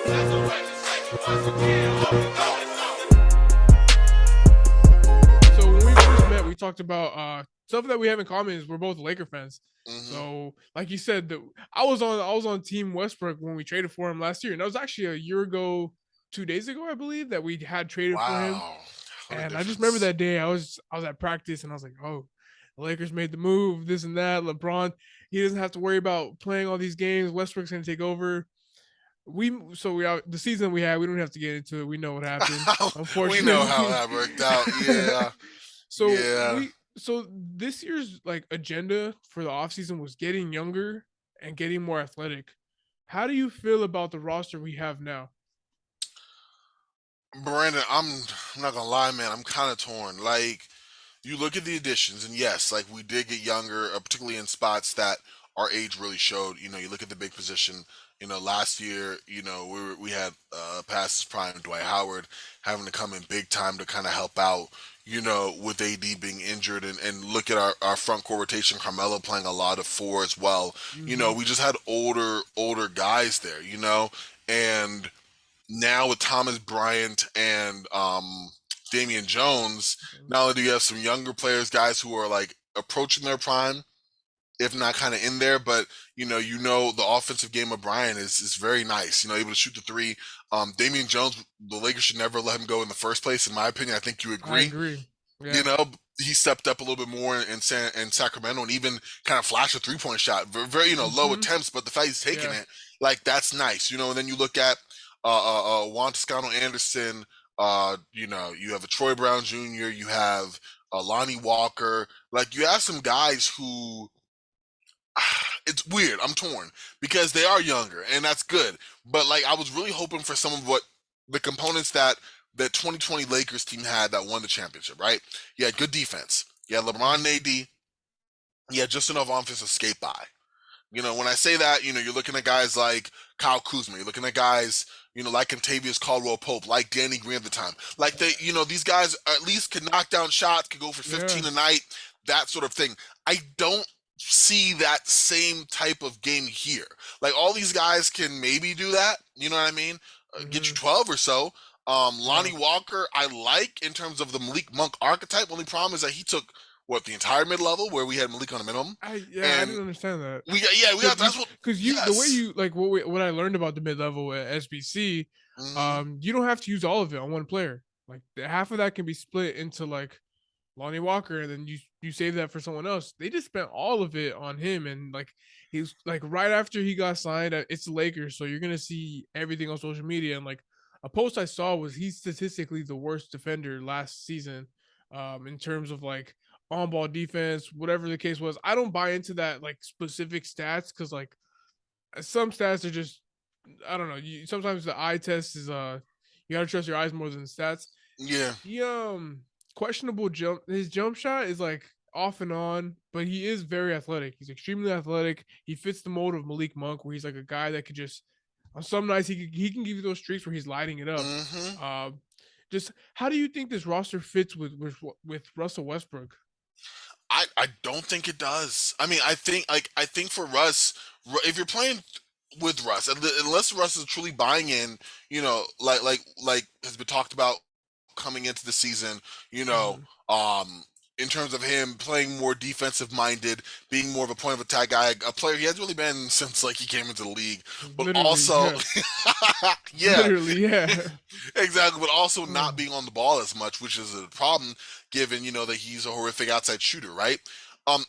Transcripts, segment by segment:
So when we first met, we talked about stuff that we have in common is we're both Laker fans. Hmm. So, like you said, I was on Team Westbrook when we traded for him last year, and that was actually a year ago, 2 days ago, I believe, that we had traded for him. Wow, what a And I just remember difference. that day. I was at practice, and I was like, oh, the Lakers made the move, this and that. LeBron, he doesn't have to worry about playing all these games. Westbrook's gonna take over. The season we had, we don't have to get into it. We know what happened, We know how unfortunately. that worked out. Yeah, so yeah. we so this year's like agenda for the offseason was getting younger and getting more athletic. How do you feel about the roster we have now? Brandon, I'm not gonna lie, man. I'm kind of torn. Like, you look at the additions, and yes, like we did get younger, particularly in spots that our age really showed. You look at the big position. Last year, we had past his prime Dwight Howard having to come in big time to kind of help out. With AD being injured, and look at our front court rotation. Carmelo playing a lot of four as well. Hmm. We just had older guys there. And now with Thomas Bryant and Damian Jones, not only do you have some younger players, guys who are like approaching their prime, if not kind of in there, but the offensive game of Bryant is very nice. Able to shoot the three. Damian Jones, the Lakers should never let him go in the first place, in my opinion. I think you I agree. agree. You Yeah. know, he stepped up a little bit more in Sacramento, and even kind of flashed a 3-point shot. Very, very, low Hmm. attempts, but the fact he's taking Yeah. it, like, that's nice. And then you look at Juan Toscano Anderson. You have a Troy Brown Jr. You have Lonnie Walker. Like, you have some guys who it's weird. I'm torn because they are younger, and that's good. But like, I was really hoping for some of what the components that 2020 Lakers team had that won the championship. Right? You had good defense. You had LeBron and Hmm. AD. You had just enough offense to skate by. When I say that, you're looking at guys like Kyle Kuzma. You're looking at guys, like Contavious Caldwell Pope, like Danny Green at the time. Like these guys at least could knock down shots, could go for Yeah. 15 a night, that sort of thing. I don't see that same type of game here. Like, all these guys can maybe do that. You know what I mean? Get you Hmm. 12 or so. Yeah. Lonnie Walker, I like in terms of the Malik Monk archetype. Only problem is that he took the entire mid level where we had Malik on a minimum, I and didn't understand that. we got that's what. Because the way Yes. you like what I learned about the mid level at SBC, Hmm. you don't have to use all of it on one player. Like half of that can be split into like Lonnie Walker, and then you save that for someone else. They just spent all of it on him, and like he's like right after he got signed, it's the Lakers, so you're gonna see everything on social media. And like a post I saw was he's statistically the worst defender last season, in terms of like on ball defense, whatever the case was. I don't buy into that like specific stats because like some stats are just I don't know. Sometimes the eye test is you gotta trust your eyes more than the stats. Yeah. He questionable jump. His jump shot is like off and on, but he is very athletic. He's extremely athletic. He fits the mold of Malik Monk, where he's like a guy that could just on some nights he can give you those streaks where he's lighting it up. Hmm. Um, just how do you think this roster fits with Russell Westbrook? I don't think it does. I mean, I think for Russ, if you're playing with Russ, unless Russ is truly buying in, like has been talked about coming into the season, you know, Mhm. um, in terms of him playing more defensive minded, being more of a point of attack guy, a player he hasn't really been since like he came into the league. But Literally, also, yeah, yeah, literally, yeah. exactly. But also not Mm. being on the ball as much, which is a problem given that he's a horrific outside shooter, right?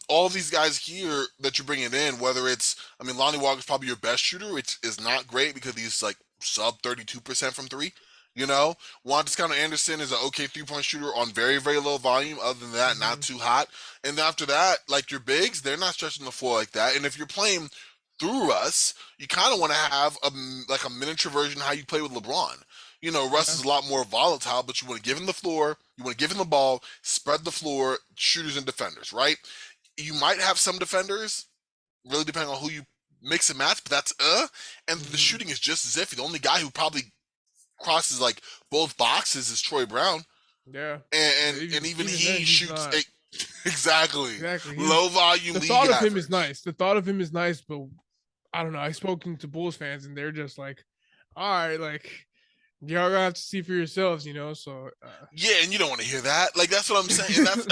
All of these guys here that you're bringing in, whether it's, I mean, Lonnie Walker's probably your best shooter, which is not great because he's like sub 32% from three. Juan Toscano Anderson is an okay 3-point shooter on very, very low volume. Other than that, not Mhm. too hot. And after that, like your bigs, they're not stretching the floor like that. And if you're playing through Russ, you kind of want to have like a miniature version of how you play with LeBron. Russ Yeah. is a lot more volatile, but you want to give him the floor, you want to give him the ball, spread the floor, shooters and defenders, right? You might have some defenders, really depending on who you mix and match, but that's and the Mhm. shooting is just as iffy. The only guy who probably crosses like both boxes is Troy Brown, Yeah. and Yeah, and even even then, he he's shoots not exactly exactly. low volume The league thought of him is average. nice. The thought of him is nice, but I don't know. I've spoken to Bulls fans, and they're just like, all right, like y'all gonna have to see for yourselves, you know. So Yeah, and you don't want to hear that. Like that's what I'm saying. And that's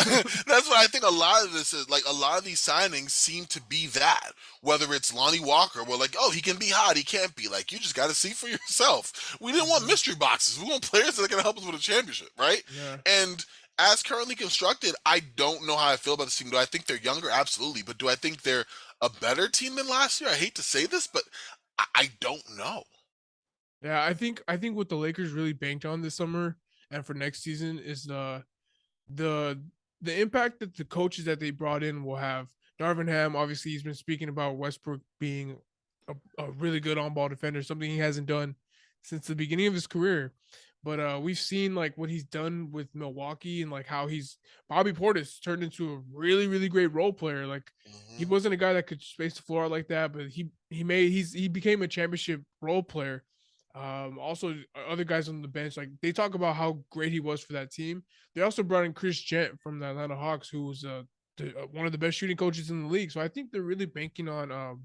that's what I think. A lot of this is like a lot of these signings seem to be that. Whether it's Lonnie Walker, we're like, oh, he can be hot, he can't be. Like you just got to see for yourself. We didn't want Mhm. mystery boxes. We want players that are going to help us with a championship, right? Yeah. And as currently constructed, I don't know how I feel about this team. Do I think they're younger? Absolutely. But do I think they're a better team than last year? I hate to say this, but I don't know. Yeah, I think what the Lakers really banked on this summer and for next season is the the impact that the coaches that they brought in will have. Darvin Ham, obviously, he's been speaking about Westbrook being a really good on ball defender, something he hasn't done since the beginning of his career. But we've seen like what he's done with Milwaukee and like how he's Bobby Portis turned into a really, really great role player. Like he Hmm. wasn't a guy that could space the floor like that, but he became a championship role player. Also other guys on the bench, like they talk about how great he was for that team. They also brought in Chris Gent from the Atlanta Hawks, who was one of the best shooting coaches in the league. So I think they're really banking on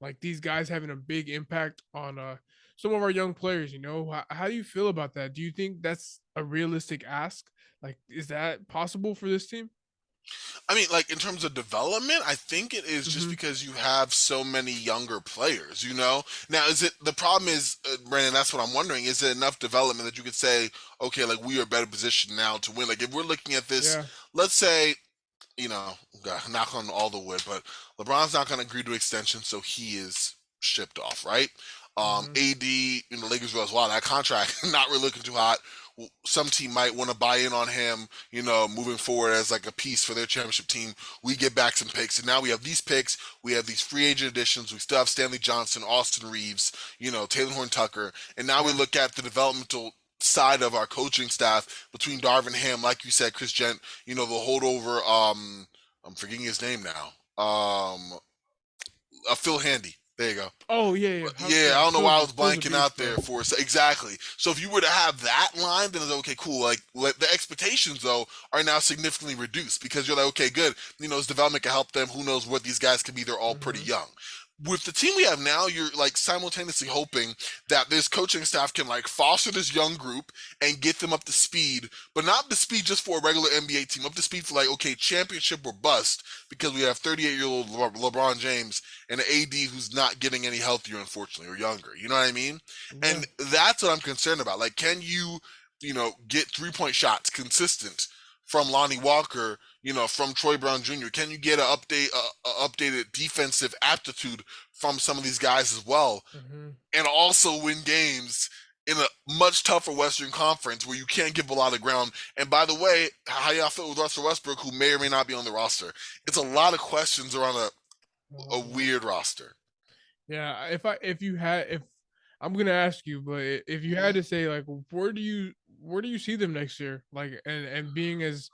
like these guys having a big impact on some of our young players. You know, how do you feel about that? Do you think that's a realistic ask? Like, is that possible for this team? I mean, like in terms of development, I think it is just Hmm. because you have so many younger players. You know, now is it the problem is, Brandon? That's what I'm wondering. Is it enough development that you could say, okay, like we are better positioned now to win? Like if we're looking at this, Yeah. let's say, you know, God, knock on all the wood, but LeBron's not going to agree to extension, so he is shipped off, right? Hmm. AD, Lakers goes, wow, that contract not really looking too hot. Some team might want to buy in on him, moving forward as like a piece for their championship team. We get back some picks, and now we have these picks. We have these free agent additions. We still have Stanley Johnson, Austin Reeves, Taylor Horn Tucker, and now we Yeah. look at the developmental side of our coaching staff between Darvin Ham, like you said, Chris Gent, the holdover. I'm forgetting his name now. Phil Handy. There you go. Oh yeah, yeah. How, Yeah, I yeah. don't know why I was Phil's a blanking beast, out there bro. for exactly. So if you were to have that line, then it's okay, cool. Like the expectations though are now significantly reduced because you're like, okay, good. This development can help them. Who knows what these guys could be? They're all pretty Hmm. young. With the team we have now, you're like simultaneously hoping that this coaching staff can like foster this young group and get them up to speed, but not up to speed just for a regular NBA team, up to speed for like, okay, championship or bust, because we have 38-year-old LeBron James and an AD who's not getting any healthier, unfortunately, or younger. You know what I mean? Yeah. And that's what I'm concerned about. Like, can you, get 3-point shots consistent from Lonnie Walker, from Troy Brown Jr.? Can you get updated defensive aptitude from some of these guys as well, Hmm. and also win games in a much tougher Western Conference where you can't give a lot of ground? And by the way, how y'all feel with Russell Westbrook, who may or may not be on the roster? It's a lot of questions around a weird roster. Yeah, if I'm gonna ask you, but if you had Mhm. to say like where do you see them next year? Like and being as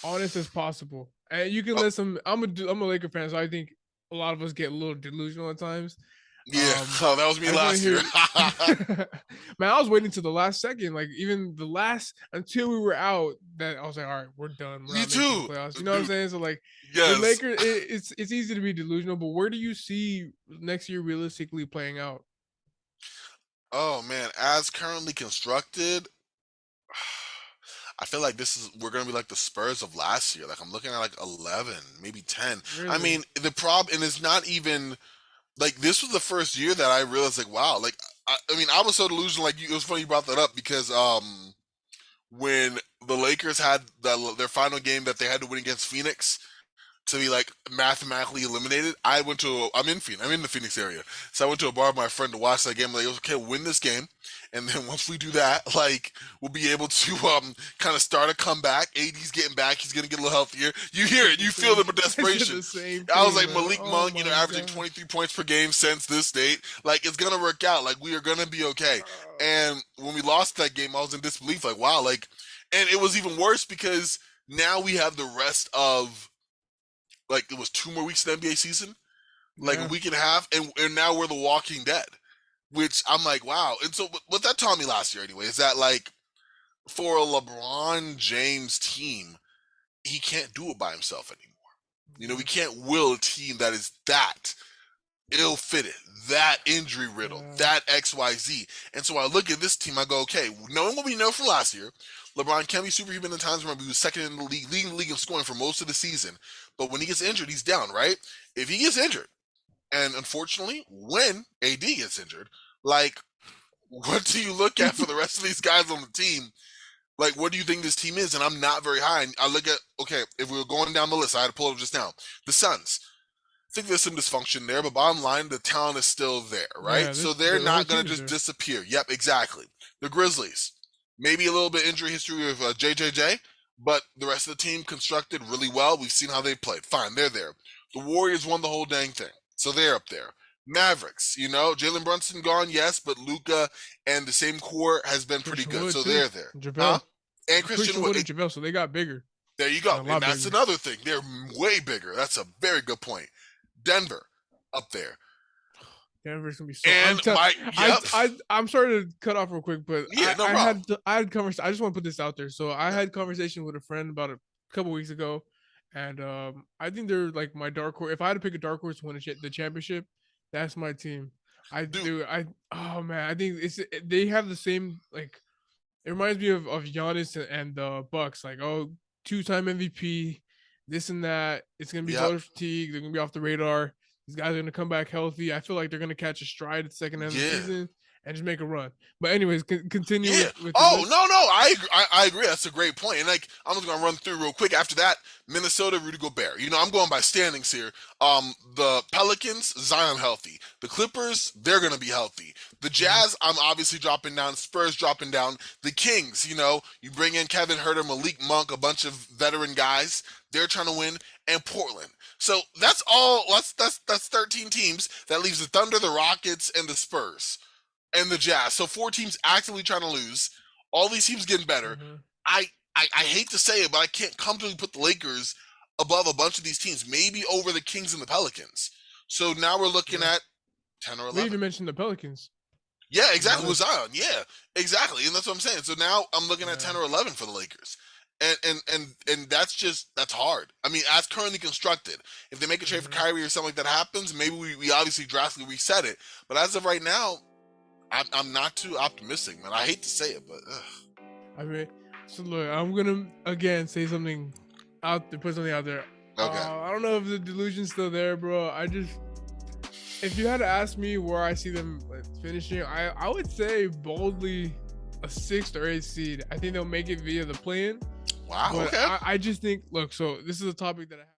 honest as possible. And you can Oh, let some I'm a Laker fan, so I think a lot of us get a little delusional at times. yeah. Um Oh, that was me I just want to last year. hear man, I was waiting to the last second, like even the last until we were out that I was like, all right, we're done. We're Me not making the too, playoffs. You know what I'm dude. saying? So like with Yes. Lakers, it's easy to be delusional, but where do you see next year realistically playing out? Oh man, as currently constructed, I feel like we're gonna be like the Spurs of last year. Like I'm looking at like 11, maybe 10. I Really? mean, the problem, and it's not even like this was the first year that I realized like wow, like I mean I was so delusional. Like it was funny you brought that up because when the Lakers had their final game that they had to win against Phoenix to be like mathematically eliminated, I'm in Phoenix. I'm in the Phoenix area. So I went to a bar with my friend to watch that game. Like, okay, win this game. And then once we do that, like we'll be able to kind of start a comeback. AD's getting back, he's gonna get a little healthier. You I hear said it, the you feel same the I said desperation. the same I was thing, like man. Malik Oh Monk, my averaging god. 23 points per game since this date. Like it's gonna work out. Like we are gonna be okay. And when we lost that game, I was in disbelief, like, wow, like, and it was even worse because now we have the rest of like it was 2 more weeks of the NBA season, like a Yeah. week and a half, and now we're the Walking Dead, which I'm like, wow. And so what that taught me last year anyway is that like for a LeBron James team, he can't do it by himself anymore. We Yeah. can't will a team that is that. ill-fitted, that injury riddled, Yeah. that XYZ. And so I look at this team, I go, okay, knowing what we know from last year, LeBron can be superhuman in times. Remember, he was second in the league, leading the league in scoring for most of the season. But when he gets injured, he's down, right? If he gets injured, and unfortunately, when AD gets injured, like, what do you look at for the rest of these guys on the team? Like, what do you think this team is? And I'm not very high. And I look at, okay, if we were going down the list, I had to pull it up just now. The Suns. I think there's some dysfunction there, but bottom line, the talent is still there, right? Yeah, So this they're the whole not going team to is just there. disappear. Yep, exactly. The Grizzlies, maybe a little bit injury history with JJJ, but the rest of the team constructed really well. We've seen how they played. Fine, they're there. The Warriors won the whole dang thing, so they're up there. Mavericks, Jalen Brunson gone, yes, but Luka and the same core has been pretty Christian good, Wood so too. they're there. Huh? JaVale. And Christian Wood. Wood and JaVale, so they got bigger. There you go. A And lot that's bigger. another thing. They're way bigger. That's a very good point. Denver up there. Denver's gonna be so. And I'm sorry to cut off real quick, but Yeah, no I problem. had conversation. I just want to put this out there. So I had conversation with a friend about a couple weeks ago, and I think they're like my dark horse. If I had to pick a dark horse to win the championship, that's my team. I Dude. do. Oh man, I think they have the same like. It reminds me of Giannis and the Bucks. Like, oh, 2-time MVP, this and that. It's gonna be Yep. voter fatigue. They're gonna be off the radar. These guys are gonna come back healthy. I feel like they're gonna catch a stride at the second end of the Yeah. season and just make a run. But anyways, continue Yeah. with Oh, your list. no, I agree. That's a great point. And like, I'm just gonna run through real quick. After that, Minnesota, Rudy Gobert. I'm going by standings here. The Pelicans, Zion healthy. The Clippers, they're gonna be healthy. The Jazz, I'm obviously dropping down. Spurs dropping down. The Kings, you bring in Kevin Huerter, Malik Monk, a bunch of veteran guys. They're trying to win. And Portland. So that's all. That's 13 teams. That leaves the Thunder, the Rockets, and the Spurs, and the Jazz. So 4 teams actively trying to lose. All these teams getting better. Mhm. I hate to say it, but I can't comfortably put the Lakers above a bunch of these teams, maybe over the Kings and the Pelicans. So now we're looking Yeah. at 10 or We 11. even mentioned the Pelicans. Yeah, exactly. Yeah. With Zion. Yeah, exactly. And that's what I'm saying. So now I'm looking at Yeah. 10 or 11 for the Lakers. And that's hard. I mean, as currently constructed, if they make a trade for Mhm. Kyrie or something like that happens, maybe we obviously drastically reset it. But as of right now, I'm not too optimistic, man. I hate to say it, but I mean, so look, I'm gonna again say something out there, put something out there. okay. I don't know if the delusion's still there, bro. If you had to ask me where I see them finishing, I would say boldly a 6th or 8th seed. I think they'll make it via the play-in. Wow. But Okay. I just think, look, so this is a topic that I have.